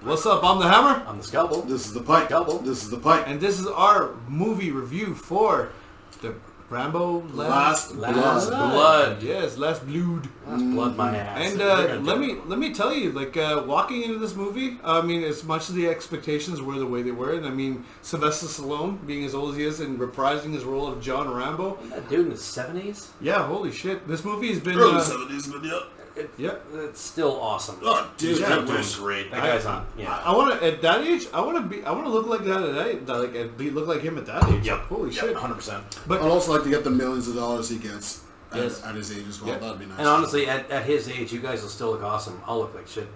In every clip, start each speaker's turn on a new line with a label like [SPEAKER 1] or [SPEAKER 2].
[SPEAKER 1] What's up? I'm the Hammer.
[SPEAKER 2] I'm the Scalpel.
[SPEAKER 3] This is the Pipe. This is the Pipe.
[SPEAKER 1] And this is our movie review for the Rambo
[SPEAKER 3] Last
[SPEAKER 2] Blood.
[SPEAKER 1] Yes, Last Blood.
[SPEAKER 2] Last Blood, my ass.
[SPEAKER 1] And let me tell you, like walking into this movie, I mean, as much as the expectations were the way they were, and I mean, Sylvester Stallone being as old as he is and reprising his role of John Rambo.
[SPEAKER 2] That dude in the 70s?
[SPEAKER 1] Yeah, holy shit! This movie has been
[SPEAKER 3] early 70s, but yeah.
[SPEAKER 2] It's still awesome.
[SPEAKER 3] Oh, dude,
[SPEAKER 2] that was great. That guy's on. Yeah.
[SPEAKER 1] I want to at that age. I want to look like that at that, like look like him at that age.
[SPEAKER 2] Yep.
[SPEAKER 1] Holy shit,
[SPEAKER 2] 100%.
[SPEAKER 1] But
[SPEAKER 3] I'd also like to get the millions of dollars he gets at his age as well.
[SPEAKER 1] Yeah.
[SPEAKER 3] That'd be nice.
[SPEAKER 2] And honestly, at his age, you guys will still look awesome. I'll look like shit.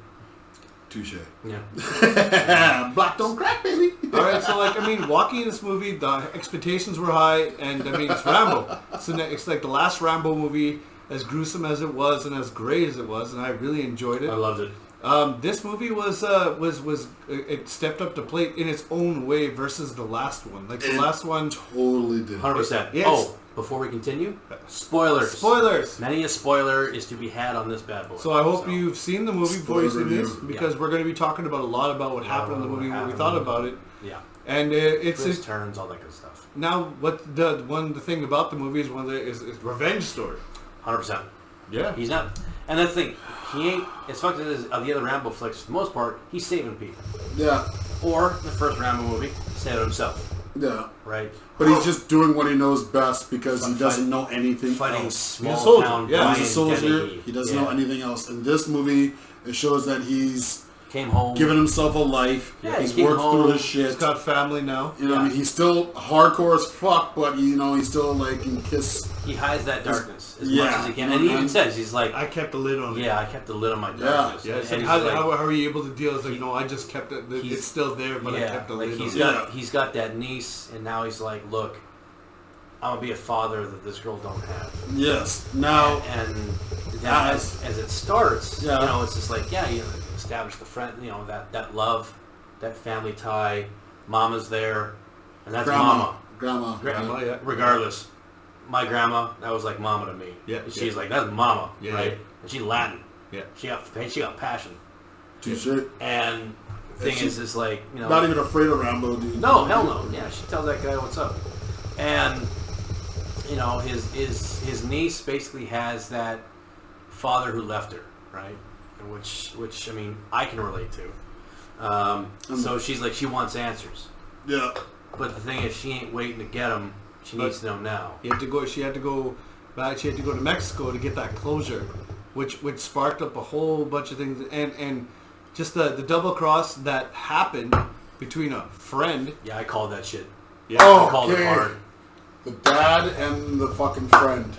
[SPEAKER 3] Touche.
[SPEAKER 2] Yeah.
[SPEAKER 3] Black don't crack, baby.
[SPEAKER 1] all right, so like I mean, walking in this movie, the expectations were high, and I mean it's Rambo. So it's like the last Rambo movie, as gruesome as it was and as great as it was, and I really enjoyed it.
[SPEAKER 2] I loved it.
[SPEAKER 1] This movie was it stepped up to plate in its own way versus the last one. Like the last one,
[SPEAKER 3] Totally did.
[SPEAKER 2] 100%.
[SPEAKER 1] Yes.
[SPEAKER 2] Oh, before we continue, spoilers.
[SPEAKER 1] Spoilers.
[SPEAKER 2] Many a spoiler is to be had on this bad boy.
[SPEAKER 1] So I hope you've seen the movie before you see
[SPEAKER 3] Spoiler
[SPEAKER 1] this,
[SPEAKER 3] review.
[SPEAKER 1] because we're going to be talking about a lot about what happened in the movie, what we thought about it,
[SPEAKER 2] Yeah.
[SPEAKER 1] and it's
[SPEAKER 2] Twists, turns, all that good stuff.
[SPEAKER 1] now what the thing about the movie is is revenge story.
[SPEAKER 2] 100%.
[SPEAKER 1] Yeah.
[SPEAKER 2] He's not, and that's the thing. He ain't, as fucked as of the other Rambo flicks, for the most part, he's saving people.
[SPEAKER 3] Yeah.
[SPEAKER 2] Or, the first Rambo movie, saving himself.
[SPEAKER 3] Yeah.
[SPEAKER 2] Right?
[SPEAKER 3] But he's just doing what he knows best because he doesn't know anything
[SPEAKER 2] Fighting
[SPEAKER 3] else.
[SPEAKER 2] small
[SPEAKER 1] soldier.
[SPEAKER 2] town
[SPEAKER 1] Yeah,
[SPEAKER 2] Brian
[SPEAKER 3] He's a soldier.
[SPEAKER 2] Dennehy.
[SPEAKER 3] He doesn't know anything else. In this movie, it shows that he's
[SPEAKER 2] Came home.
[SPEAKER 3] given himself a life.
[SPEAKER 2] Yeah,
[SPEAKER 3] he's
[SPEAKER 2] he came
[SPEAKER 3] worked
[SPEAKER 2] home.
[SPEAKER 3] through his shit.
[SPEAKER 1] He's got family now.
[SPEAKER 3] You know, what I mean, he's still hardcore as fuck, but he's still like can kiss.
[SPEAKER 2] He hides that darkness as
[SPEAKER 3] Yeah.
[SPEAKER 2] much as he can. And he even says, he's like,
[SPEAKER 1] I kept the lid on it.
[SPEAKER 2] yeah, I kept the lid on my darkness.
[SPEAKER 1] Yeah, it's
[SPEAKER 2] And
[SPEAKER 1] like,
[SPEAKER 2] he's
[SPEAKER 1] how are you able to deal? It's like, no, I just kept it. It's still there, but I kept the
[SPEAKER 2] like
[SPEAKER 1] lid
[SPEAKER 2] he's
[SPEAKER 1] on it.
[SPEAKER 2] got he's got that niece, and now he's like, look, I'm gonna be a father that this girl don't have.
[SPEAKER 3] Yes. Now,
[SPEAKER 2] And now as it starts,
[SPEAKER 3] Yeah.
[SPEAKER 2] it's just like, you establish the friend, that love, that family tie. Mama's there, and that's Mama.
[SPEAKER 3] Grandma.
[SPEAKER 1] Grandma, yeah.
[SPEAKER 2] Regardless, my grandma, that was like Mama to me.
[SPEAKER 1] Yeah,
[SPEAKER 2] And she's
[SPEAKER 1] yeah.
[SPEAKER 2] like, that's Mama,
[SPEAKER 1] Yeah,
[SPEAKER 2] right?
[SPEAKER 1] yeah.
[SPEAKER 2] And she's Latin.
[SPEAKER 1] Yeah.
[SPEAKER 2] She got passion.
[SPEAKER 3] Touche.
[SPEAKER 2] And the thing is like,
[SPEAKER 3] Not even afraid of Rambo, dude.
[SPEAKER 2] no, hell no. Yeah, she tells that guy what's up. And his niece basically has that father who left her, right? Which I mean, I can relate to. So she's like, she wants answers.
[SPEAKER 3] Yeah.
[SPEAKER 2] But the thing is, she ain't waiting to get them. She needs to know now.
[SPEAKER 1] She had to go back. She had to go to Mexico to get that closure, which sparked up a whole bunch of things, and just the double cross that happened between a friend.
[SPEAKER 2] Yeah, I called that shit.
[SPEAKER 1] Yeah,
[SPEAKER 2] I called it hard.
[SPEAKER 3] The dad and the fucking friend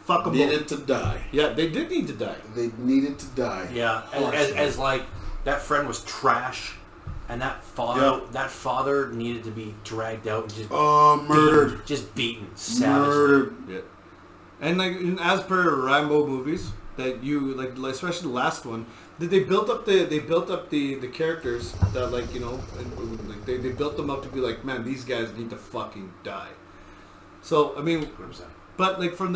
[SPEAKER 1] fuck 'em
[SPEAKER 3] needed
[SPEAKER 1] both.
[SPEAKER 3] to die.
[SPEAKER 1] Yeah, they did need to die.
[SPEAKER 3] They needed to die.
[SPEAKER 2] Yeah, as like that friend was trash, and that father needed to be dragged out and just
[SPEAKER 3] Murdered.
[SPEAKER 2] just beaten, savagely.
[SPEAKER 3] Murdered.
[SPEAKER 1] Yeah. And like as per Rambo movies, that you like especially the last one, that they built up the characters that they built them up to be like, man, these guys need to fucking die. So I mean,
[SPEAKER 2] 100%.
[SPEAKER 1] but like from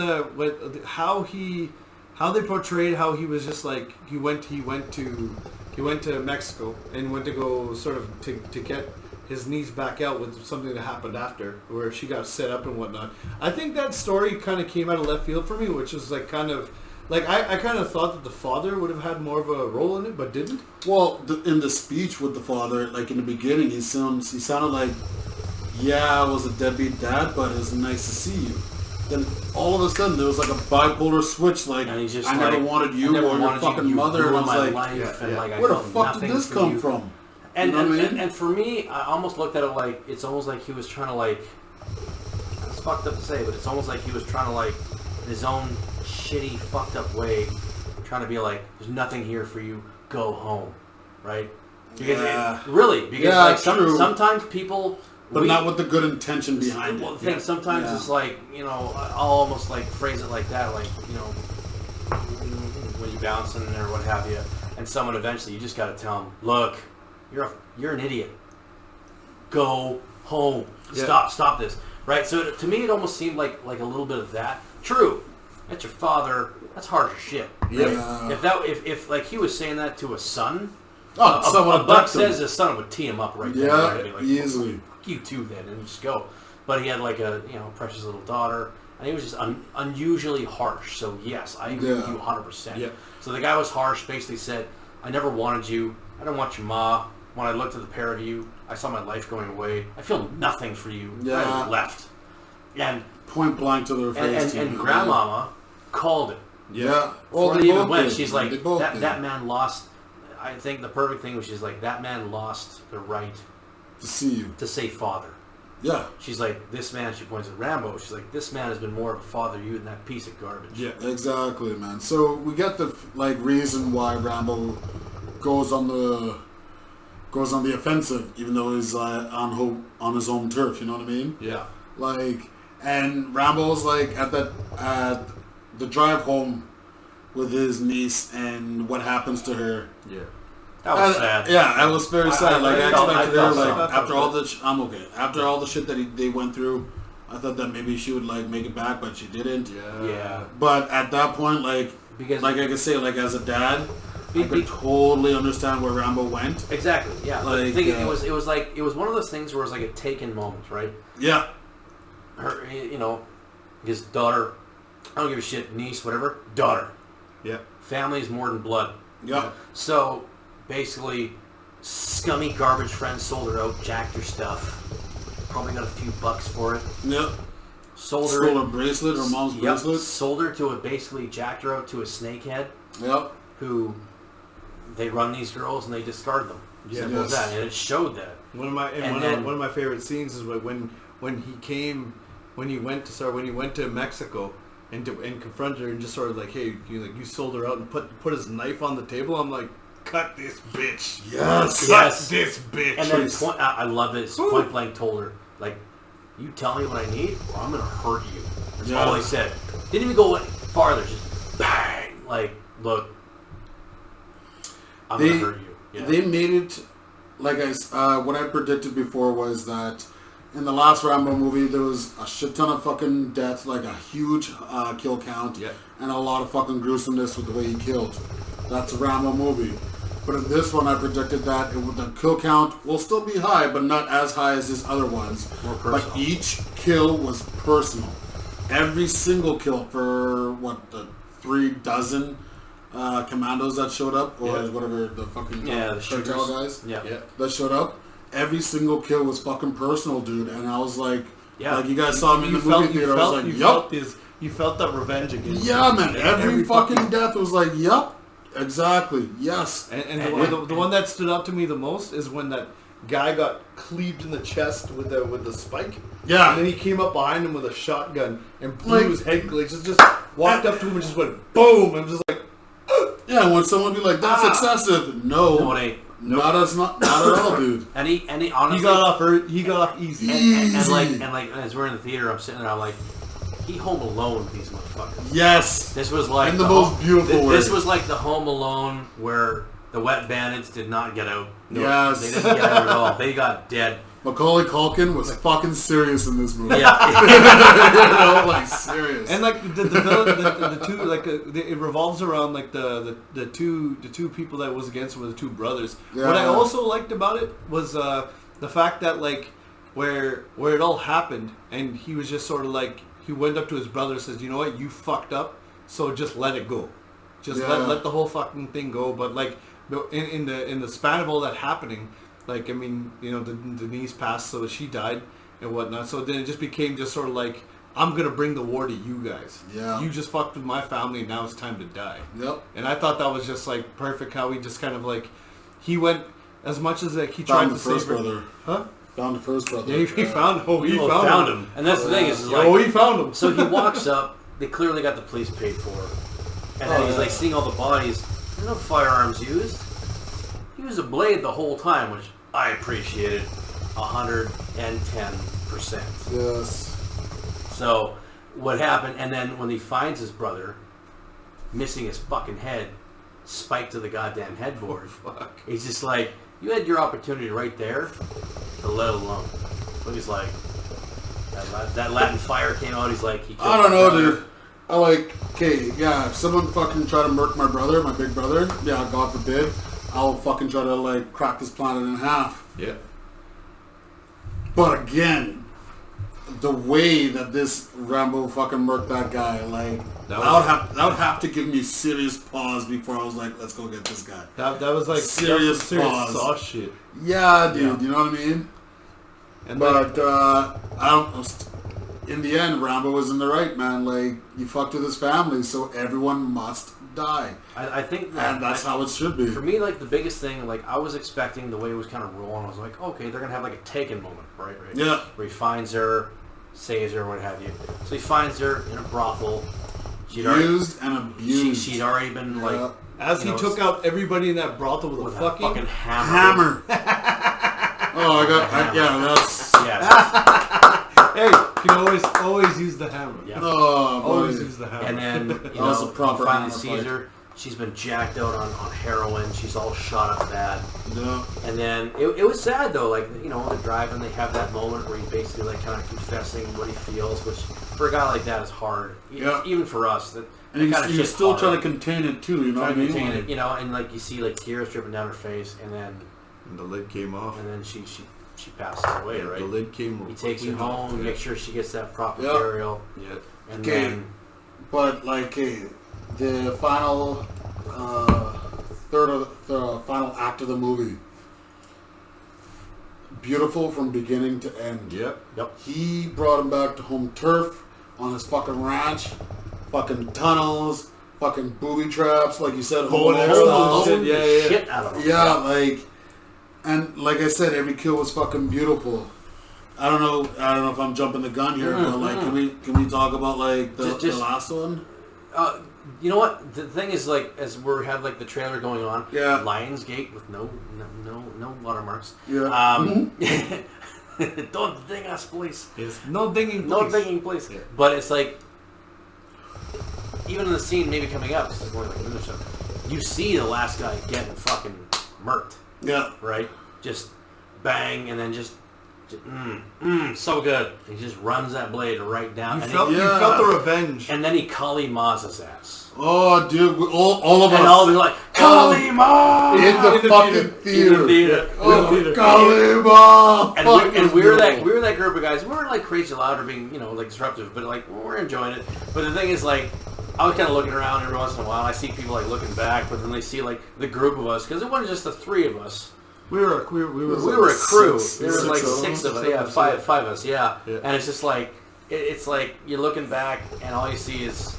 [SPEAKER 1] how they portrayed how he was just like he went to Mexico and went to go sort of to get his niece back out with something that happened after where she got set up and whatnot. I think that story kind of came out of left field for me, which was like kind of like I kind of thought that the father would have had more of a role in it, but didn't.
[SPEAKER 3] Well, in the speech with the father, like in the beginning, he sounded like, yeah, I was a deadbeat dad, but it's nice to see you. Then all of a sudden, there was like a bipolar switch, like,
[SPEAKER 2] And he's just
[SPEAKER 3] I never wanted you or your fucking mother. And
[SPEAKER 2] ruined
[SPEAKER 3] it's
[SPEAKER 2] my
[SPEAKER 3] like,
[SPEAKER 2] life, and like I
[SPEAKER 3] where the
[SPEAKER 2] felt
[SPEAKER 3] fuck did
[SPEAKER 2] nothing
[SPEAKER 3] this
[SPEAKER 2] for
[SPEAKER 3] come
[SPEAKER 2] you.
[SPEAKER 3] from?
[SPEAKER 2] And,
[SPEAKER 3] You know what I
[SPEAKER 2] and,
[SPEAKER 3] mean?
[SPEAKER 2] and for me, I almost looked at it like it's almost like he was trying to like. It's fucked up to say, but it's almost like he was trying to like, in his own shitty, fucked up way, trying to be like, "There's nothing here for you. Go home," right? Because sometimes people.
[SPEAKER 3] But not with the good intention behind
[SPEAKER 2] Well,
[SPEAKER 3] it.
[SPEAKER 2] the thing sometimes it's like, I'll almost like phrase it like that, like, when you're bouncing or what have you, and someone eventually, you just got to tell them, look, you're an idiot. Go home. Stop this. Right? So to me, it almost seemed like a little bit of that. True. That's your father. That's harsh as shit. Right?
[SPEAKER 3] Yeah.
[SPEAKER 2] If like he was saying that to a son,
[SPEAKER 3] someone
[SPEAKER 2] a buck says his son would tee him up right there.
[SPEAKER 3] Yeah,
[SPEAKER 2] Right? Be like,
[SPEAKER 3] easily.
[SPEAKER 2] Fuck you too, then, and just go. But he had like a precious little daughter, and he was just unusually harsh. So yes, I agree with you 100%.
[SPEAKER 1] Yeah.
[SPEAKER 2] So the guy was harsh. Basically said, "I never wanted you. I don't want your ma. When I looked at the pair of you, I saw my life going away. I feel nothing for you.
[SPEAKER 3] Yeah.
[SPEAKER 2] I left." And
[SPEAKER 3] Point blank to their face.
[SPEAKER 2] and grandmama called it.
[SPEAKER 3] Yeah.
[SPEAKER 2] Before
[SPEAKER 3] they
[SPEAKER 2] they even
[SPEAKER 3] both
[SPEAKER 2] went,
[SPEAKER 3] did.
[SPEAKER 2] she's like,
[SPEAKER 3] They both did.
[SPEAKER 2] that man lost. I think the perfect thing was she's like, that man lost the right
[SPEAKER 3] To see you.
[SPEAKER 2] to say father.
[SPEAKER 3] Yeah.
[SPEAKER 2] She's like, this man, she points at Rambo, she's like, this man has been more of a father to you than that piece of garbage.
[SPEAKER 1] Yeah.
[SPEAKER 3] Exactly, man. So we get the reason why Rambo goes on the offensive, even though he's on his own turf. You know what I mean?
[SPEAKER 1] Yeah.
[SPEAKER 3] And Rambo's at the drive home with his niece and what happens to her.
[SPEAKER 1] Yeah.
[SPEAKER 2] That was sad.
[SPEAKER 3] Yeah, that was very sad. I expected her
[SPEAKER 1] sad.
[SPEAKER 3] after all the I'm okay. After all the shit that they went through, I thought that maybe she would make it back, but she didn't.
[SPEAKER 2] Yeah.
[SPEAKER 3] But at that point,
[SPEAKER 2] because
[SPEAKER 3] I could say, as a dad, I could totally understand where Rambo went.
[SPEAKER 2] Exactly. Yeah. But the thing is, it was one of those things where it was like a taken moment, right?
[SPEAKER 3] Yeah.
[SPEAKER 2] Her, his daughter, I don't give a shit, niece, whatever, daughter.
[SPEAKER 1] Yeah.
[SPEAKER 2] Family is more than blood.
[SPEAKER 3] Yeah.
[SPEAKER 2] So basically, scummy garbage friends sold her out, jacked her stuff, probably got a few bucks for it.
[SPEAKER 3] Yep.
[SPEAKER 2] Sold
[SPEAKER 3] her bracelet, her mom's bracelet.
[SPEAKER 2] Sold her to jacked her out to a snakehead.
[SPEAKER 3] Yep.
[SPEAKER 2] Who they run these girls and they discard them.
[SPEAKER 1] Yeah.
[SPEAKER 2] Simple as that, and it showed that.
[SPEAKER 1] One of my favorite scenes is when he went to Mexico and confronted her and just sort of hey, you sold her out and put his knife on the table. I'm like, cut this bitch.
[SPEAKER 3] Yes.
[SPEAKER 1] Cut this bitch.
[SPEAKER 2] And then I love it. Point blank told her, you tell me what I need or I'm gonna hurt you. That's all he said. Didn't even go farther. Just bang. Look, I'm gonna hurt you. Yeah.
[SPEAKER 3] They made it what I predicted before was that in the last Rambo movie there was a shit ton of fucking death, a huge kill count, and a lot of fucking gruesomeness with the way he killed. That's a Rambo movie. But in this one, I predicted that the kill count will still be high, but not as high as his other ones.
[SPEAKER 2] More personal.
[SPEAKER 3] But each kill was personal. Every single kill for the 36 commandos that showed up, or whatever the fucking
[SPEAKER 2] the
[SPEAKER 3] cartel guys that showed up. Every single kill was fucking personal, dude. And I was like you guys saw me in the movie theater. I was like, yup.
[SPEAKER 1] You felt that revenge against
[SPEAKER 3] Yeah, man. Every fucking death was like, yup. Exactly. Yes.
[SPEAKER 1] And the one that stood out to me the most is when that guy got cleaved in the chest with the spike.
[SPEAKER 3] Yeah.
[SPEAKER 1] And then he came up behind him with a shotgun and blew his head. Just walked up to him and just went boom. And just
[SPEAKER 3] yeah. When someone be like, that's excessive. No,
[SPEAKER 2] it ain't.
[SPEAKER 3] Not at all, dude.
[SPEAKER 2] And he honestly
[SPEAKER 1] he got off easy.
[SPEAKER 2] And as we're in the theater, I'm sitting there, I'm like, he Home Alone with these motherfuckers.
[SPEAKER 3] Yes.
[SPEAKER 2] This was like
[SPEAKER 3] in the most beautiful way.
[SPEAKER 2] This was like the Home Alone where the wet bandits did not get out.
[SPEAKER 3] Yes.
[SPEAKER 2] They didn't get out at all. They got dead.
[SPEAKER 3] Macaulay Culkin was fucking serious in this movie.
[SPEAKER 2] Yeah.
[SPEAKER 3] Serious.
[SPEAKER 1] And the villain, the two, it revolves around the two people that was against him were the two brothers.
[SPEAKER 3] Yeah.
[SPEAKER 1] What I also liked about it was the fact that where it all happened, and he was just sort of he went up to his brother and says, you know what, you fucked up, so just let it go, just let the whole fucking thing go. But in the span of all that happening. The niece passed, so she died and whatnot. So then it just became just sort of I'm going to bring the war to you guys.
[SPEAKER 3] Yeah.
[SPEAKER 1] You just fucked with my family, and now it's time to die.
[SPEAKER 3] Yep.
[SPEAKER 1] And I thought that was just perfect how he just kind of he went as much as he tried
[SPEAKER 3] found
[SPEAKER 1] to
[SPEAKER 3] the first
[SPEAKER 1] save her.
[SPEAKER 3] brother.
[SPEAKER 1] Huh?
[SPEAKER 3] Found the first brother.
[SPEAKER 1] Yeah, he found him.
[SPEAKER 2] And that's the thing is
[SPEAKER 1] he found him.
[SPEAKER 2] So he walks up. They clearly got the police paid for, and then he's seeing all the bodies. There's no firearms used. He used a blade the whole time, which I appreciated 110%.
[SPEAKER 3] Yes.
[SPEAKER 2] So what happened, and then when he finds his brother missing his fucking head, spiked to the goddamn headboard, he's just you had your opportunity right there to let it alone. So he's like, that Latin fire came out. He's like, he killed
[SPEAKER 3] I don't
[SPEAKER 2] my
[SPEAKER 3] know,
[SPEAKER 2] brother.
[SPEAKER 3] dude. I like, okay, yeah, if someone fucking try to murk my brother, my big brother, yeah, God forbid, I'll fucking try to, like, crack this planet in half.
[SPEAKER 1] Yeah.
[SPEAKER 3] But again, the way that this Rambo fucking murked that guy, like, that would have to give me serious pause before I was like, let's go get this guy.
[SPEAKER 1] That was like
[SPEAKER 3] Serious pause.
[SPEAKER 1] sauce shit.
[SPEAKER 3] Yeah, dude,
[SPEAKER 1] Yeah.
[SPEAKER 3] You know what I mean?
[SPEAKER 1] And
[SPEAKER 3] But I don't. In the end, Rambo was in the right, man. Like, you fucked with his family, so everyone must die,
[SPEAKER 2] I think that,
[SPEAKER 3] and that's how it should be.
[SPEAKER 2] for me, like the biggest thing, like I was expecting the way it was kind of rolling. I was like, okay, they're gonna have like a Taken moment, right?
[SPEAKER 3] Yeah.
[SPEAKER 2] Where he finds her, saves her, what have you. So he finds her in a brothel. She'd
[SPEAKER 3] Used and abused.
[SPEAKER 2] She'd already been like,
[SPEAKER 3] Yeah.
[SPEAKER 1] as he took out everybody in that brothel with a fucking
[SPEAKER 2] hammer.
[SPEAKER 3] Oh, that's.
[SPEAKER 2] Yes.
[SPEAKER 1] Hey, you can always use the hammer.
[SPEAKER 2] Yeah.
[SPEAKER 3] Oh,
[SPEAKER 1] Always
[SPEAKER 3] buddy.
[SPEAKER 1] use the hammer.
[SPEAKER 2] And then, you
[SPEAKER 3] was
[SPEAKER 2] know,
[SPEAKER 3] a proper
[SPEAKER 2] he finally
[SPEAKER 3] hammer
[SPEAKER 2] sees
[SPEAKER 3] fight.
[SPEAKER 2] her. She's been jacked out on heroin. She's all shot up bad.
[SPEAKER 3] Yeah.
[SPEAKER 2] And then it was sad though. Like, you know, they're driving. They have that moment where he's basically like kind of confessing what he feels, which for a guy like that is hard.
[SPEAKER 3] Yeah.
[SPEAKER 2] Even for us, that
[SPEAKER 3] And
[SPEAKER 2] kind of
[SPEAKER 3] you're still trying to contain it too. You know what I mean?
[SPEAKER 2] contain
[SPEAKER 3] Like,
[SPEAKER 2] it, you know, and like you see like tears dripping down her face, and then
[SPEAKER 1] And the lid came off.
[SPEAKER 2] she passes away, right?
[SPEAKER 1] The lid came off.
[SPEAKER 2] He takes her home, makes sure she gets that proper
[SPEAKER 3] Yeah.
[SPEAKER 2] burial,
[SPEAKER 1] Yeah.
[SPEAKER 2] and
[SPEAKER 3] Okay.
[SPEAKER 2] then
[SPEAKER 3] But like, the final final act of the movie, beautiful from beginning to end.
[SPEAKER 1] Yep.
[SPEAKER 3] He brought him back to home turf on his fucking ranch, fucking tunnels, fucking booby traps, like you said,
[SPEAKER 1] Bow and
[SPEAKER 3] homo
[SPEAKER 1] arrows
[SPEAKER 3] style.
[SPEAKER 1] and shit. Yeah, yeah.
[SPEAKER 2] shit out of him.
[SPEAKER 3] Yeah, like, and like I said, every kill was fucking beautiful. I don't know if I'm jumping the gun here, but like, can we talk about like the last one?
[SPEAKER 2] You know what? The thing is, like, as we had like the trailer going on,
[SPEAKER 3] Yeah.
[SPEAKER 2] Lionsgate with no watermarks.
[SPEAKER 3] Yeah.
[SPEAKER 2] Don't ding us, please.
[SPEAKER 1] It's no dinging, please.
[SPEAKER 2] No dinging, please.
[SPEAKER 1] Yeah.
[SPEAKER 2] But it's like, even in the scene maybe coming up, this is only like a minute or so, you see the last guy getting fucking murked,
[SPEAKER 3] Yeah.
[SPEAKER 2] right? Just bang, and then just so good. He just runs that blade right down.
[SPEAKER 1] You
[SPEAKER 2] And
[SPEAKER 1] felt the revenge.
[SPEAKER 2] and then he Kali Ma's his ass.
[SPEAKER 3] Oh, dude, all of us.
[SPEAKER 2] And all they're like, Kali Ma!
[SPEAKER 3] in the fucking theater.
[SPEAKER 2] theater.
[SPEAKER 3] Oh, Kalima!
[SPEAKER 2] And we were that group of guys. We weren't like crazy loud or being, you know, like disruptive, but like we're enjoying it. But the thing is, like, I was kind of looking around every once in a while. And I see people like looking back, but then they see like the group of us, because it wasn't just the three of us.
[SPEAKER 1] We were a crew.
[SPEAKER 2] There was like six of us. Yeah, five of us. Yeah. And it's just like it's like you're looking back and all you see is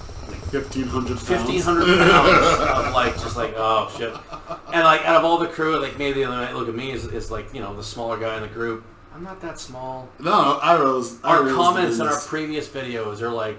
[SPEAKER 3] 1,500 pounds.
[SPEAKER 2] 1,500 pounds of like just like oh shit. And like out of all the crew, like maybe the other night look at me is like, you know, the smaller guy in the group. I'm not that small.
[SPEAKER 3] No,
[SPEAKER 2] Our comments in our previous videos are like,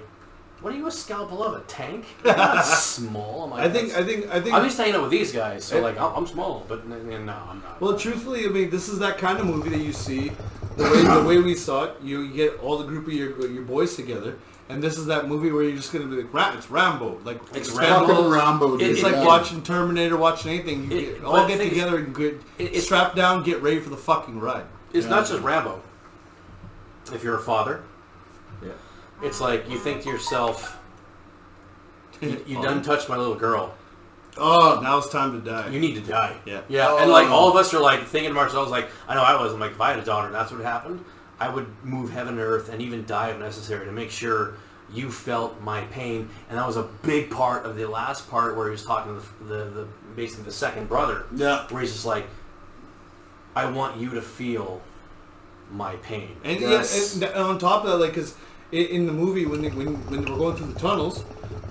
[SPEAKER 2] "What are you, a scalpel of a tank? You're not small." I'm like,
[SPEAKER 1] I think.
[SPEAKER 2] I'm just hanging out with these guys, so like I'm small, but no, I'm not.
[SPEAKER 1] Well, truthfully, I mean, this is that kind of movie that you see. The way we saw it, you get all the group of your boys together, and this is that movie where you're just gonna be like, it's Rambo, like
[SPEAKER 2] It's
[SPEAKER 3] fucking Rambo. Dude.
[SPEAKER 1] It's like
[SPEAKER 3] Yeah.
[SPEAKER 1] watching Terminator, watching anything. You all get
[SPEAKER 2] thing is,
[SPEAKER 1] together and strap down, get ready for the fucking ride.
[SPEAKER 2] It's not just Rambo. If you're a father,
[SPEAKER 1] Yeah.
[SPEAKER 2] it's like you think to yourself, you done touched my little girl.
[SPEAKER 1] Oh, now it's time to die.
[SPEAKER 2] You need to die.
[SPEAKER 1] Yeah.
[SPEAKER 2] Yeah. And like all of us are like thinking to ourselves, like, I know I was. I'm like, if I had a daughter and that's what happened, I would move heaven and earth and even die if necessary to make sure you felt my pain. And that was a big part of the last part where he was talking to the basically the second brother.
[SPEAKER 3] Yeah.
[SPEAKER 2] Where he's just like, I want you to feel my pain.
[SPEAKER 1] And,
[SPEAKER 3] Yes.
[SPEAKER 1] and on top of that, like, because in the movie when we're going through the tunnels,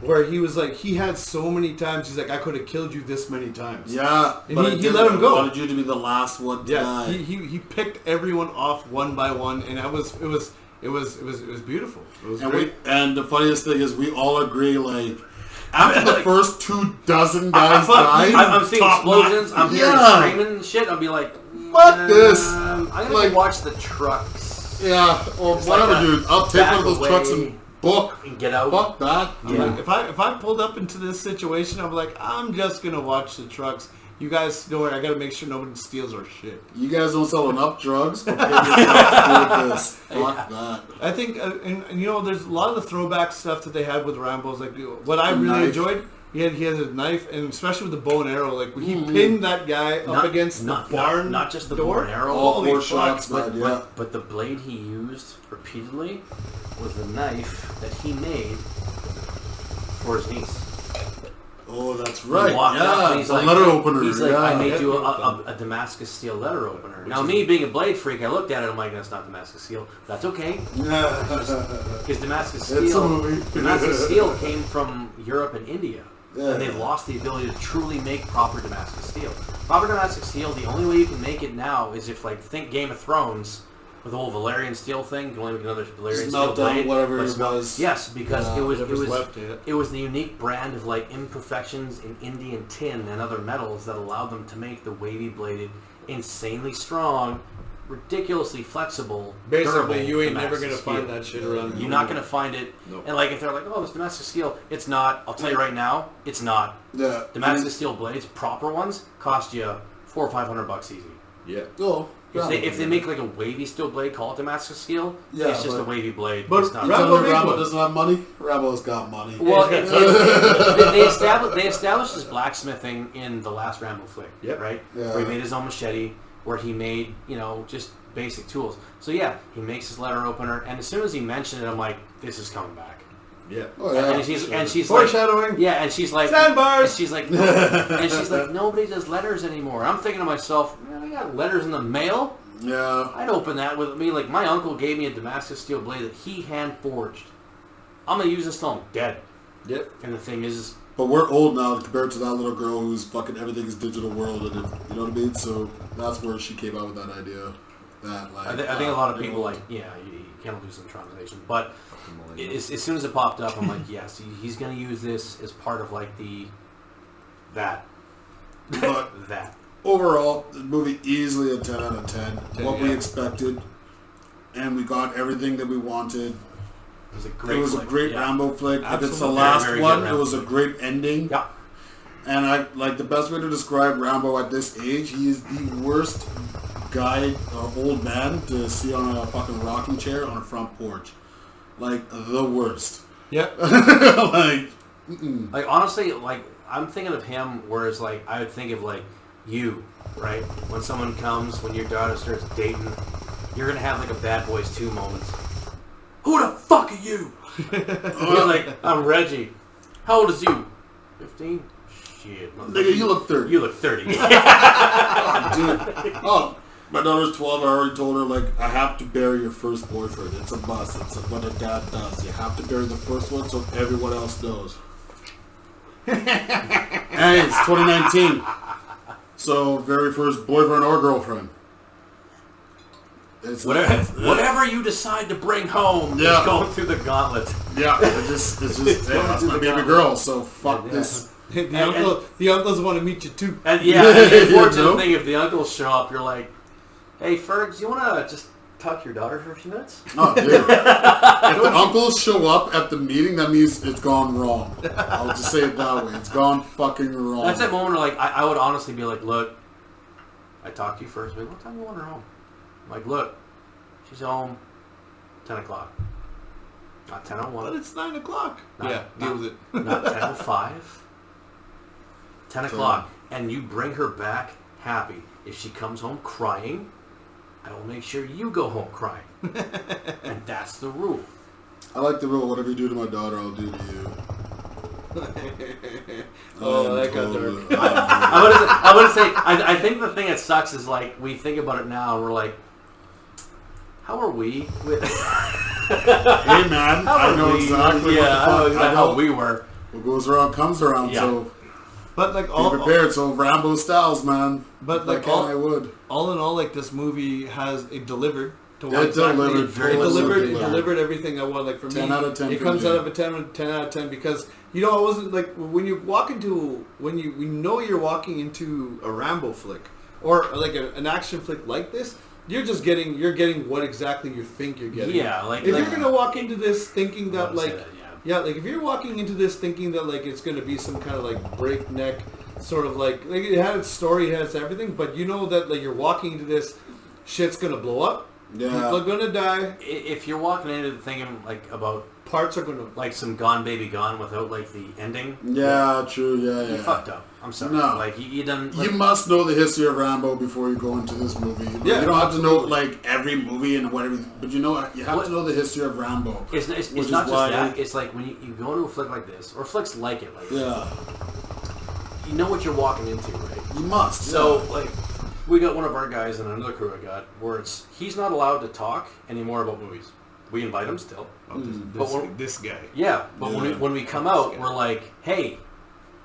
[SPEAKER 1] where he was like, he had so many times, he's like, I could have killed you this many times.
[SPEAKER 3] Yeah,
[SPEAKER 1] And
[SPEAKER 3] but
[SPEAKER 1] he let him go.
[SPEAKER 3] I wanted you to be the last one to
[SPEAKER 1] Yeah,
[SPEAKER 3] die.
[SPEAKER 1] he picked everyone off one by one, and it was beautiful. It was great.
[SPEAKER 3] And the funniest thing is, we all agree, like, after the first 24 guys
[SPEAKER 2] I'm
[SPEAKER 3] died,
[SPEAKER 2] seeing explosions. I'm hearing screaming and shit. I'll be like,
[SPEAKER 3] fuck this.
[SPEAKER 2] I'm gonna
[SPEAKER 3] Like-
[SPEAKER 2] go watch the trucks
[SPEAKER 3] Yeah, or
[SPEAKER 2] It's
[SPEAKER 3] whatever,
[SPEAKER 2] like a
[SPEAKER 3] dude. I'll take
[SPEAKER 2] back
[SPEAKER 3] one of those
[SPEAKER 2] away
[SPEAKER 3] trucks and book.
[SPEAKER 2] and get out.
[SPEAKER 3] Fuck that.
[SPEAKER 1] I'm like, if I pulled up into this situation, I'm like, I'm just gonna watch the trucks You guys, don't worry. I gotta make sure nobody steals our shit.
[SPEAKER 3] You guys don't sell enough drugs. Okay, this. Fuck that.
[SPEAKER 1] I think, and you know, there's a lot of the throwback stuff that they had with Rambo's. Like what I
[SPEAKER 3] The
[SPEAKER 1] really
[SPEAKER 3] knife.
[SPEAKER 1] enjoyed. He has a knife, and especially with the bow and arrow. Like when he pinned that guy up against the barn.
[SPEAKER 2] Not just the
[SPEAKER 1] door.
[SPEAKER 2] bow and arrow.
[SPEAKER 3] All
[SPEAKER 1] Holy
[SPEAKER 3] 4
[SPEAKER 1] fuck.
[SPEAKER 3] shots, man. Yeah.
[SPEAKER 2] But the blade he used repeatedly was the knife that he made for his niece.
[SPEAKER 3] Oh, that's
[SPEAKER 2] He
[SPEAKER 3] right.
[SPEAKER 2] walked up
[SPEAKER 3] Yeah,
[SPEAKER 2] and he's
[SPEAKER 3] the
[SPEAKER 2] like,
[SPEAKER 3] letter opener.
[SPEAKER 2] He's like,
[SPEAKER 3] yeah.
[SPEAKER 2] I made
[SPEAKER 1] Yeah.
[SPEAKER 2] you a Damascus steel letter opener. Now, me being a blade freak, I looked at it. I'm like, that's not Damascus steel. That's okay, because Damascus
[SPEAKER 3] It's a
[SPEAKER 2] steel.
[SPEAKER 3] movie.
[SPEAKER 2] Damascus steel came from Europe and India,
[SPEAKER 3] Yeah.
[SPEAKER 2] and they've lost the ability to truly make proper Damascus steel. Proper Damascus steel. The only way you can make it now is if, like, think Game of Thrones. With the whole Valerian steel thing, you can only make another Valerian
[SPEAKER 3] Smelt
[SPEAKER 2] steel
[SPEAKER 3] down
[SPEAKER 2] blade.
[SPEAKER 3] whatever
[SPEAKER 2] but
[SPEAKER 3] it was.
[SPEAKER 2] Yes, because it was
[SPEAKER 1] Whatever's left, yeah.
[SPEAKER 2] it was the unique brand of like imperfections in Indian tin and other metals that allowed them to make the wavy bladed, insanely strong, ridiculously flexible.
[SPEAKER 1] Basically,
[SPEAKER 2] durable
[SPEAKER 1] you ain't never
[SPEAKER 2] Damascus
[SPEAKER 1] gonna find
[SPEAKER 2] steel.
[SPEAKER 1] that shit around.
[SPEAKER 2] You're not gonna find it.
[SPEAKER 1] Nope.
[SPEAKER 2] And like if they're like, oh, this Damascus steel, it's not. I'll tell you right now, it's not.
[SPEAKER 3] Yeah.
[SPEAKER 2] Damascus steel blades, proper ones, cost you $400 or $500 easy.
[SPEAKER 1] Yeah.
[SPEAKER 3] Oh.
[SPEAKER 2] If they make like a wavy steel blade, call it Damascus steel.
[SPEAKER 3] Yeah,
[SPEAKER 2] it's just
[SPEAKER 3] but-
[SPEAKER 2] a wavy blade.
[SPEAKER 1] but
[SPEAKER 2] it's not.
[SPEAKER 3] You
[SPEAKER 1] Rambo
[SPEAKER 3] tell me
[SPEAKER 1] made
[SPEAKER 3] Rambo
[SPEAKER 1] one.
[SPEAKER 3] doesn't have money? Rambo's got money.
[SPEAKER 2] Well, they established his blacksmithing in the last Rambo flick,
[SPEAKER 1] Yep.
[SPEAKER 2] right?
[SPEAKER 3] Yeah.
[SPEAKER 2] Where he made his own machete, where he made, just basic tools. So yeah, he makes his letter opener, and as soon as he mentioned it, I'm like, this is coming back.
[SPEAKER 1] Yeah.
[SPEAKER 3] Oh, yeah.
[SPEAKER 2] And she's like,
[SPEAKER 1] Foreshadowing.
[SPEAKER 2] yeah, and she's like,
[SPEAKER 1] Sandbars.
[SPEAKER 2] and she's like, and she's like, nobody does letters anymore. I'm thinking to myself, man, I got letters in the mail.
[SPEAKER 3] Yeah.
[SPEAKER 2] I'd open that with me. Like, my uncle gave me a Damascus steel blade that he hand forged. I'm gonna use this till I'm dead.
[SPEAKER 1] Yep.
[SPEAKER 2] And the thing is,
[SPEAKER 3] But we're old now compared to that little girl who's fucking everything is digital world and it, you know what I mean? So that's where she came out with that idea. That like
[SPEAKER 2] I think a lot of people like, yeah, you can't lose some translation. But as soon as it popped up, I'm like, yes, he's gonna use this as part of like that.
[SPEAKER 3] But
[SPEAKER 2] that.
[SPEAKER 3] overall, the movie easily a 10 out of 10. What we
[SPEAKER 1] yeah.
[SPEAKER 3] expected, and we got everything that we wanted.
[SPEAKER 2] It was a great.
[SPEAKER 3] It was
[SPEAKER 2] flick.
[SPEAKER 3] a great
[SPEAKER 2] Yeah.
[SPEAKER 3] Rambo flick. If it's the
[SPEAKER 1] Absolutely.
[SPEAKER 3] last
[SPEAKER 2] Very
[SPEAKER 3] one,
[SPEAKER 2] good
[SPEAKER 3] it
[SPEAKER 2] Rambo
[SPEAKER 3] was a
[SPEAKER 2] flick.
[SPEAKER 3] great ending.
[SPEAKER 2] Yeah.
[SPEAKER 3] And I like the best way to describe Rambo at this age. He is the worst guy or old man to see on a fucking rocking chair on a front porch. Like the worst.
[SPEAKER 1] Yep.
[SPEAKER 3] Like,
[SPEAKER 2] Like honestly, like I'm thinking of him, whereas like I would think of like you, right? When someone comes, when your daughter starts dating, you're gonna have like a Bad Boys 2 moment. Who the fuck are you? He's like, I'm Reggie. How old is you? 15. Shit,
[SPEAKER 3] nigga, you look 30.
[SPEAKER 2] You look 30.
[SPEAKER 3] Dude. Oh, my daughter's 12. I already told her, like, I have to bury your first boyfriend. It's a must. It's what a dad does. You have to bury the first one so everyone else knows. Hey, it's 2019. So, very first boyfriend or girlfriend. It's
[SPEAKER 2] Whatever you decide to bring home
[SPEAKER 3] Yeah.
[SPEAKER 2] is going through the gauntlet.
[SPEAKER 3] Yeah, it's just hey, that's my baby girl, so fuck
[SPEAKER 2] Yeah.
[SPEAKER 3] this.
[SPEAKER 1] The uncles want to meet you too.
[SPEAKER 2] And yeah, and the unfortunate
[SPEAKER 3] You know?
[SPEAKER 2] thing, if the uncles show up, you're like, hey, Fergs, you want to just tuck your daughter for a few minutes?
[SPEAKER 3] Oh, dude. If the uncles show up at the meeting, that means it's gone wrong. I'll just say it that way. It's gone fucking wrong.
[SPEAKER 2] That's that moment where, like, I would honestly be like, look, I talked to you first. Like, what time do you want her home? I'm like, look, she's home 10 o'clock. Not 10:01.
[SPEAKER 1] But it's 9 o'clock. Yeah, deal with it.
[SPEAKER 2] Not 10:05. 10 o'clock. And you bring her back happy. If she comes home crying, I will make sure you go home crying. And that's the rule.
[SPEAKER 3] I like the rule, whatever you do to my daughter, I'll do to you.
[SPEAKER 1] Oh, that got dark.
[SPEAKER 2] I would say, I think the thing that sucks is like, we think about it now and we're like, how are we? With
[SPEAKER 3] Hey man, I know exactly
[SPEAKER 2] yeah,
[SPEAKER 3] what the
[SPEAKER 2] I know
[SPEAKER 3] fuck.
[SPEAKER 2] exactly how we were.
[SPEAKER 3] What goes around comes around,
[SPEAKER 2] Yeah.
[SPEAKER 3] so
[SPEAKER 1] But like
[SPEAKER 3] be
[SPEAKER 1] all,
[SPEAKER 3] prepared. So Rambo styles, man.
[SPEAKER 1] but
[SPEAKER 3] If
[SPEAKER 1] like
[SPEAKER 3] I
[SPEAKER 1] all,
[SPEAKER 3] can, I would.
[SPEAKER 1] all in all, like this movie it delivered to what
[SPEAKER 3] It
[SPEAKER 1] exactly
[SPEAKER 3] delivered.
[SPEAKER 1] it
[SPEAKER 2] Very
[SPEAKER 1] delivered,
[SPEAKER 3] Yeah.
[SPEAKER 1] delivered everything I want. Like for
[SPEAKER 3] 10
[SPEAKER 1] me,
[SPEAKER 3] out of 10
[SPEAKER 1] it
[SPEAKER 3] for
[SPEAKER 1] comes
[SPEAKER 3] you.
[SPEAKER 1] out of a 10 out of 10 because you know I wasn't like when you walk into when you know you're walking into a Rambo flick or like an action flick like this. You're getting what exactly you think you're getting.
[SPEAKER 2] Yeah, like
[SPEAKER 1] if you're gonna walk into this thinking that
[SPEAKER 2] I'll say
[SPEAKER 1] like
[SPEAKER 2] that, yeah.
[SPEAKER 1] yeah, like if you're walking into this thinking that like it's gonna be some kind of like breakneck, sort of like it had its story, it has everything, but you know that like you're walking into this, shit's gonna blow up.
[SPEAKER 3] Yeah.
[SPEAKER 1] People are gonna die.
[SPEAKER 2] If you're walking into it thinking like about
[SPEAKER 1] Parts are gonna
[SPEAKER 2] like some Gone Baby Gone without like the ending,
[SPEAKER 3] Yeah, true. Yeah,
[SPEAKER 2] you
[SPEAKER 3] yeah.
[SPEAKER 2] fucked up. I'm sorry.
[SPEAKER 3] No.
[SPEAKER 2] Like you done. Like,
[SPEAKER 3] You must know the history of Rambo before you go into this movie. Like,
[SPEAKER 1] Yeah,
[SPEAKER 3] you don't have to know
[SPEAKER 1] absolutely.
[SPEAKER 3] like every movie and whatever, but you have to know the history of Rambo.
[SPEAKER 2] it's
[SPEAKER 3] which
[SPEAKER 2] not
[SPEAKER 3] is
[SPEAKER 2] just
[SPEAKER 3] why-
[SPEAKER 2] that. It's like when you go into a flick like this, or flicks like it, like
[SPEAKER 3] Yeah,
[SPEAKER 2] you know what you're walking into, right?
[SPEAKER 3] you must.
[SPEAKER 2] So
[SPEAKER 3] yeah.
[SPEAKER 2] like, we got one of our guys and another crew I got where he's not allowed to talk anymore about movies. We invite him still.
[SPEAKER 1] Oh, this guy.
[SPEAKER 2] Yeah, but
[SPEAKER 3] Yeah.
[SPEAKER 2] when we come out, we're like, hey,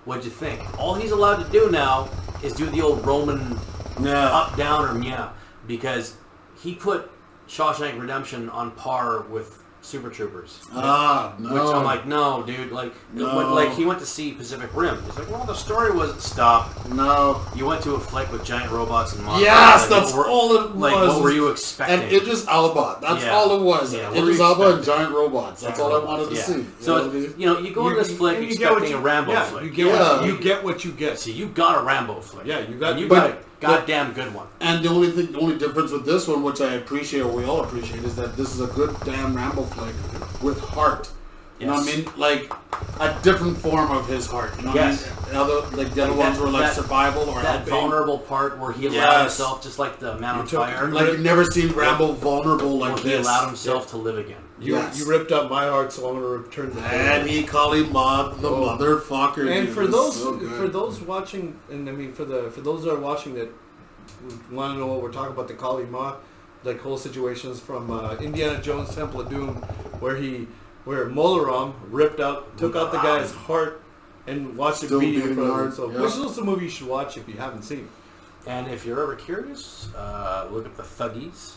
[SPEAKER 2] what'd you think? All he's allowed to do now is do the old Roman
[SPEAKER 3] yeah,
[SPEAKER 2] up, down, or meow, because he put Shawshank Redemption on par with Super Troopers.
[SPEAKER 3] no.
[SPEAKER 2] Which I'm like, no, dude. Like,
[SPEAKER 3] No.
[SPEAKER 2] like he went to see Pacific Rim. He's like, well, the story was stop.
[SPEAKER 3] no.
[SPEAKER 2] You went to a flick with giant robots and monsters.
[SPEAKER 3] Yes,
[SPEAKER 2] Like,
[SPEAKER 3] that's
[SPEAKER 2] what were-
[SPEAKER 3] all it was.
[SPEAKER 2] Like, what were you expecting?
[SPEAKER 3] And Idris Elba. That's
[SPEAKER 2] Yeah.
[SPEAKER 3] all it was.
[SPEAKER 2] Yeah, what were
[SPEAKER 3] Idris
[SPEAKER 2] you
[SPEAKER 3] Elba and
[SPEAKER 2] expecting?
[SPEAKER 3] giant robots. That's all I wanted to
[SPEAKER 2] Yeah.
[SPEAKER 3] see.
[SPEAKER 2] So,
[SPEAKER 3] You know?
[SPEAKER 2] you go to this flick
[SPEAKER 1] and you get what
[SPEAKER 2] expecting
[SPEAKER 1] you-
[SPEAKER 2] a Rambo
[SPEAKER 1] yeah,
[SPEAKER 2] flick.
[SPEAKER 1] You get,
[SPEAKER 3] Yeah.
[SPEAKER 1] you get what you get.
[SPEAKER 2] See, you got a Rambo flick.
[SPEAKER 1] Yeah, you got-
[SPEAKER 2] And you
[SPEAKER 1] but-
[SPEAKER 2] got a goddamn good one.
[SPEAKER 3] And the only difference with this one, which I appreciate, or we all appreciate, is that this is a good damn Rambo flick with heart. You know what I
[SPEAKER 2] Yes.
[SPEAKER 3] mean? Like a different form of his heart. You know
[SPEAKER 2] Yes.
[SPEAKER 3] what I mean? The other
[SPEAKER 2] Like
[SPEAKER 3] ones
[SPEAKER 2] that-
[SPEAKER 3] were like
[SPEAKER 2] that-
[SPEAKER 3] survival or
[SPEAKER 2] That
[SPEAKER 3] helping.
[SPEAKER 2] vulnerable part where he allowed
[SPEAKER 3] Yes.
[SPEAKER 2] himself, just like the Man on
[SPEAKER 1] You took-
[SPEAKER 2] Fire,
[SPEAKER 3] Like you've never seen Rambo vulnerable like
[SPEAKER 2] where he
[SPEAKER 3] this.
[SPEAKER 2] allowed himself to live again.
[SPEAKER 3] Yes.
[SPEAKER 1] You ripped up my heart, so I'm gonna return the
[SPEAKER 3] And he called mobbed the
[SPEAKER 1] Oh.
[SPEAKER 3] motherfucker.
[SPEAKER 1] And
[SPEAKER 3] dude.
[SPEAKER 1] for
[SPEAKER 3] It was
[SPEAKER 1] those
[SPEAKER 3] so good.
[SPEAKER 1] for those watching, and I mean for those that are watching that want to know what we're talking about, the Kali Ma, like whole situations from Indiana Jones Temple of Doom, where Molaram took out the guy's heart and watched it
[SPEAKER 3] Still
[SPEAKER 1] beat in
[SPEAKER 3] beating
[SPEAKER 1] front of him.
[SPEAKER 3] hard,
[SPEAKER 1] So,
[SPEAKER 3] yeah.
[SPEAKER 1] which is also a movie you should watch if you haven't seen.
[SPEAKER 2] And if you're ever curious, look up the Thuggies,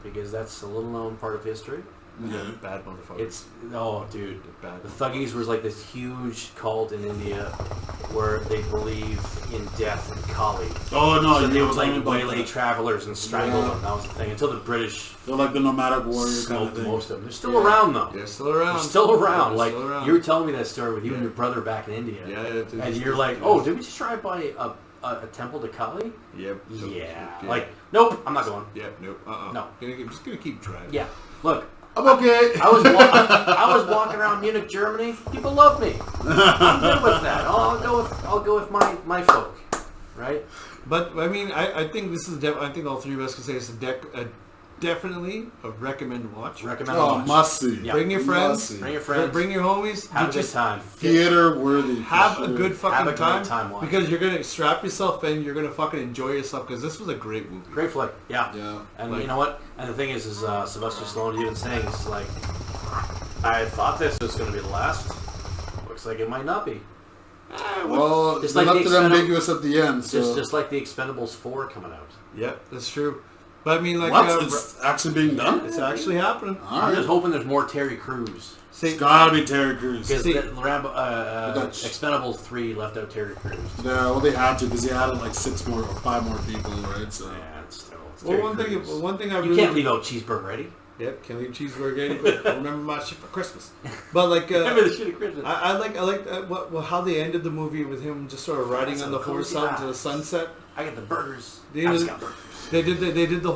[SPEAKER 2] because that's a little known part of history.
[SPEAKER 1] Yeah, bad motherfucker.
[SPEAKER 2] It's dude.
[SPEAKER 1] bad.
[SPEAKER 2] The Thuggies was like this huge cult in India where they believe in death and Kali.
[SPEAKER 3] Oh no,
[SPEAKER 2] So
[SPEAKER 3] you
[SPEAKER 2] they
[SPEAKER 3] were
[SPEAKER 2] would
[SPEAKER 3] telling me
[SPEAKER 2] like
[SPEAKER 3] about
[SPEAKER 2] waylay
[SPEAKER 3] that.
[SPEAKER 2] travelers and strangle
[SPEAKER 3] Yeah.
[SPEAKER 2] them. That was the thing. Until the British
[SPEAKER 3] They're like the nomadic warrior kind of
[SPEAKER 2] smoked
[SPEAKER 3] thing.
[SPEAKER 2] most of them. They're still
[SPEAKER 3] Yeah.
[SPEAKER 2] around though.
[SPEAKER 1] They're still around.
[SPEAKER 2] They're still around.
[SPEAKER 1] They're
[SPEAKER 2] Like
[SPEAKER 1] still around.
[SPEAKER 2] you were telling me that story with you and
[SPEAKER 1] Yeah.
[SPEAKER 2] your brother back in India.
[SPEAKER 1] Yeah,
[SPEAKER 2] And you're like, oh, did we just drive by a temple to Kali?
[SPEAKER 1] Yep.
[SPEAKER 2] Yeah. Like, nope, I'm not going.
[SPEAKER 1] Yep. Nope.
[SPEAKER 2] No.
[SPEAKER 1] I'm just gonna keep trying.
[SPEAKER 2] Yeah. Look,
[SPEAKER 3] I'm okay.
[SPEAKER 2] I was walking around Munich, Germany. People love me. I'm good with that. I'll go with my folk, right?
[SPEAKER 1] But I mean, I think this is. I think all three of us can say it's definitely a recommend watch.
[SPEAKER 2] Recommend
[SPEAKER 3] Oh,
[SPEAKER 2] watch.
[SPEAKER 3] must see.
[SPEAKER 2] Yeah.
[SPEAKER 1] Bring your friends.
[SPEAKER 3] Must see.
[SPEAKER 2] Bring your friends.
[SPEAKER 1] Bring your homies.
[SPEAKER 2] Have
[SPEAKER 1] You
[SPEAKER 2] a good
[SPEAKER 1] just
[SPEAKER 2] time.
[SPEAKER 3] Theater worthy. for
[SPEAKER 1] have a
[SPEAKER 3] sure.
[SPEAKER 1] good fucking
[SPEAKER 2] Have a great
[SPEAKER 1] time,
[SPEAKER 2] time watching.
[SPEAKER 1] because you're gonna strap yourself in. You're gonna fucking enjoy yourself because this was a great movie.
[SPEAKER 2] Great flick. Yeah.
[SPEAKER 3] Yeah.
[SPEAKER 2] And
[SPEAKER 1] Like-
[SPEAKER 2] you know what? And the thing is Sylvester Stallone even saying this is like, I thought this was going to be the last. Looks like it might not be.
[SPEAKER 3] Well,
[SPEAKER 2] Just
[SPEAKER 3] it's
[SPEAKER 2] like
[SPEAKER 3] left
[SPEAKER 2] the
[SPEAKER 3] it ambiguous at the end. So
[SPEAKER 2] Just like the Expendables 4 coming out.
[SPEAKER 1] Yep, that's true. But I mean, like,
[SPEAKER 3] what? It's actually being done.
[SPEAKER 1] it's actually happening.
[SPEAKER 3] All
[SPEAKER 2] I'm
[SPEAKER 3] right.
[SPEAKER 2] just hoping there's more Terry Crews.
[SPEAKER 1] See,
[SPEAKER 3] It's gotta be Terry Crews.
[SPEAKER 2] Because
[SPEAKER 1] See-
[SPEAKER 2] Rambo,
[SPEAKER 3] Dutch.
[SPEAKER 2] Expendables 3 left out Terry Crews.
[SPEAKER 3] Yeah, well, they had to because they added like 6 more or 5 more people, right? So
[SPEAKER 2] Yeah, it's still. It's
[SPEAKER 1] well,
[SPEAKER 2] Terry
[SPEAKER 1] one
[SPEAKER 2] Crews.
[SPEAKER 1] thing I
[SPEAKER 2] You
[SPEAKER 1] really
[SPEAKER 2] can't leave out Cheeseburger Eddie.
[SPEAKER 1] Yep, can't leave cheeseburger Eddie, but remember my shit for Christmas. But like,
[SPEAKER 2] Remember the shit at Christmas.
[SPEAKER 1] I like how they ended the movie with him just sort of riding on the horse
[SPEAKER 2] Cozy
[SPEAKER 1] out to the
[SPEAKER 2] eyes.
[SPEAKER 1] sunset.
[SPEAKER 2] I got the burgers.
[SPEAKER 1] They
[SPEAKER 2] I just
[SPEAKER 1] did-
[SPEAKER 2] got burgers.
[SPEAKER 1] They did the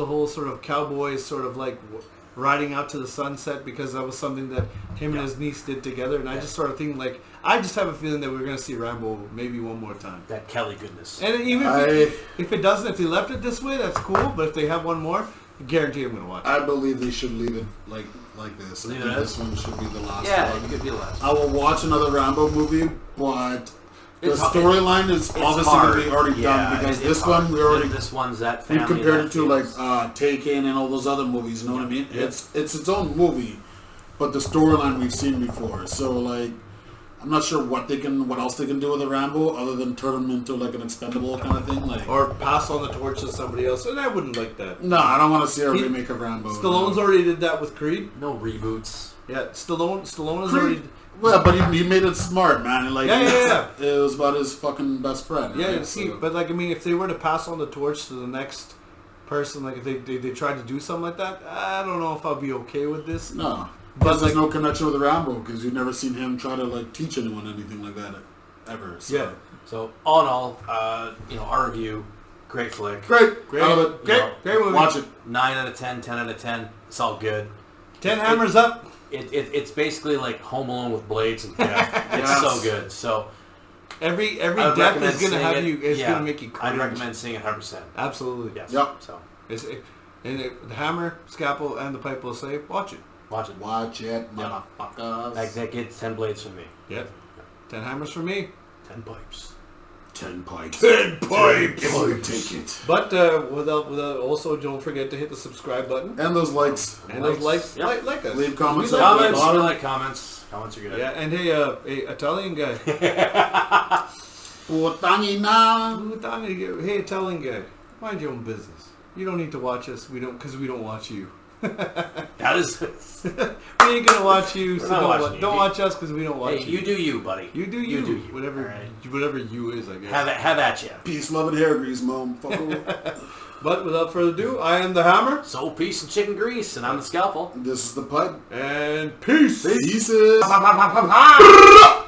[SPEAKER 1] whole sort of cowboys sort of like riding out to the sunset, because that was something that him and his niece did together. And I just sort of think like, I just have a feeling that we're gonna see Rambo maybe one more time.
[SPEAKER 2] That Kelly goodness.
[SPEAKER 1] And even if it doesn't, if they left it this way, that's cool. But if they have one more, I guarantee I'm gonna watch it.
[SPEAKER 3] I believe they should leave it like this.
[SPEAKER 2] Leave
[SPEAKER 3] I
[SPEAKER 2] it
[SPEAKER 3] think
[SPEAKER 2] as?
[SPEAKER 3] this one should be the last
[SPEAKER 2] Yeah,
[SPEAKER 3] one.
[SPEAKER 2] you could be the last.
[SPEAKER 3] I will watch another Rambo movie, but the
[SPEAKER 2] It's hard-
[SPEAKER 3] storyline is
[SPEAKER 2] It's
[SPEAKER 3] obviously
[SPEAKER 2] hard.
[SPEAKER 3] going to be already
[SPEAKER 2] Yeah,
[SPEAKER 3] done because
[SPEAKER 2] it's
[SPEAKER 3] this
[SPEAKER 2] hard.
[SPEAKER 3] one we already
[SPEAKER 2] This one's that
[SPEAKER 3] we
[SPEAKER 2] family.
[SPEAKER 3] compared
[SPEAKER 2] that
[SPEAKER 3] it to like
[SPEAKER 2] feels-
[SPEAKER 3] Taken and all those other movies. You know what I mean?
[SPEAKER 1] Yeah.
[SPEAKER 3] It's its own movie, but the storyline we've seen before. So like, I'm not sure what else they can do with a Rambo other than turn him into like an expendable kind of thing. Like,
[SPEAKER 1] Or pass on the torch to somebody else, and I wouldn't like that.
[SPEAKER 3] no, I don't want to see a
[SPEAKER 1] He-
[SPEAKER 3] remake of Rambo.
[SPEAKER 1] Stallone's already did that with Creed.
[SPEAKER 2] no reboots.
[SPEAKER 1] Yeah, Stallone has
[SPEAKER 3] Creed-
[SPEAKER 1] already.
[SPEAKER 3] Well, but he made it smart, man. And, like,
[SPEAKER 1] Yeah.
[SPEAKER 3] it was about his fucking best friend.
[SPEAKER 1] Yeah,
[SPEAKER 3] right?
[SPEAKER 1] see,
[SPEAKER 3] So-
[SPEAKER 1] but like I mean, if they were to pass on the torch to the next person, like if they tried to do something like that, I don't know if I'll be okay with this.
[SPEAKER 3] no,
[SPEAKER 1] But,
[SPEAKER 3] but there's
[SPEAKER 1] like-
[SPEAKER 3] no connection with Rambo because you've never seen him try to like teach anyone anything like that ever. So.
[SPEAKER 1] Yeah.
[SPEAKER 2] So all in all, our review, great flick.
[SPEAKER 3] Great.
[SPEAKER 1] Great movie.
[SPEAKER 3] Watch it.
[SPEAKER 2] 9 out of 10, 10 out of 10. It's all good.
[SPEAKER 1] 10 hammers up.
[SPEAKER 2] It's basically like Home Alone with blades and death. It's
[SPEAKER 3] Yes.
[SPEAKER 2] so good. So
[SPEAKER 1] Every
[SPEAKER 2] I would
[SPEAKER 1] death
[SPEAKER 2] recommend
[SPEAKER 1] is gonna
[SPEAKER 2] seeing
[SPEAKER 1] have
[SPEAKER 2] it.
[SPEAKER 1] you. It's
[SPEAKER 2] Yeah,
[SPEAKER 1] gonna make you cringe.
[SPEAKER 2] I'd recommend seeing it 100%.
[SPEAKER 1] Absolutely.
[SPEAKER 2] Yes.
[SPEAKER 3] Yep.
[SPEAKER 2] So
[SPEAKER 1] The hammer, scalpel, and the pipe will say, "Watch it."
[SPEAKER 2] watch it.
[SPEAKER 3] Watch it, motherfuckers.
[SPEAKER 2] That gets 10 blades from me.
[SPEAKER 1] Yep. 10 hammers for me.
[SPEAKER 2] 10 pipes.
[SPEAKER 3] 10 pipes.
[SPEAKER 1] 10 pipes.
[SPEAKER 3] If you take it.
[SPEAKER 1] But without also, don't forget to hit the subscribe button
[SPEAKER 3] And those likes.
[SPEAKER 1] and those likes.
[SPEAKER 2] Yep.
[SPEAKER 1] Like us.
[SPEAKER 3] Leave comments
[SPEAKER 1] We
[SPEAKER 3] at
[SPEAKER 1] like-
[SPEAKER 3] the
[SPEAKER 2] Comments.
[SPEAKER 3] bottom.
[SPEAKER 2] We like comments. Comments are good.
[SPEAKER 1] Yeah, and hey, Italian guy.
[SPEAKER 3] Putanina.
[SPEAKER 1] Hey, Italian guy. Mind your own business. You don't need to watch us. We don't watch you.
[SPEAKER 2] That is.
[SPEAKER 1] We ain't gonna watch you. So
[SPEAKER 2] not watching you.
[SPEAKER 1] don't watch us because we don't watch
[SPEAKER 2] Hey,
[SPEAKER 1] you.
[SPEAKER 2] you do you, buddy.
[SPEAKER 1] You do you.
[SPEAKER 2] do you.
[SPEAKER 1] Whatever.
[SPEAKER 2] All right.
[SPEAKER 1] Whatever you is, I guess.
[SPEAKER 2] Have at you.
[SPEAKER 3] Peace, love, and hair grease, motherfucker.
[SPEAKER 1] But without further ado, I am the hammer.
[SPEAKER 2] Soul piece and chicken grease, and I'm the scalpel.
[SPEAKER 3] This is the pipe.
[SPEAKER 1] And peace.
[SPEAKER 3] Pieces.
[SPEAKER 2] Pa, pa, pa, pa, pa.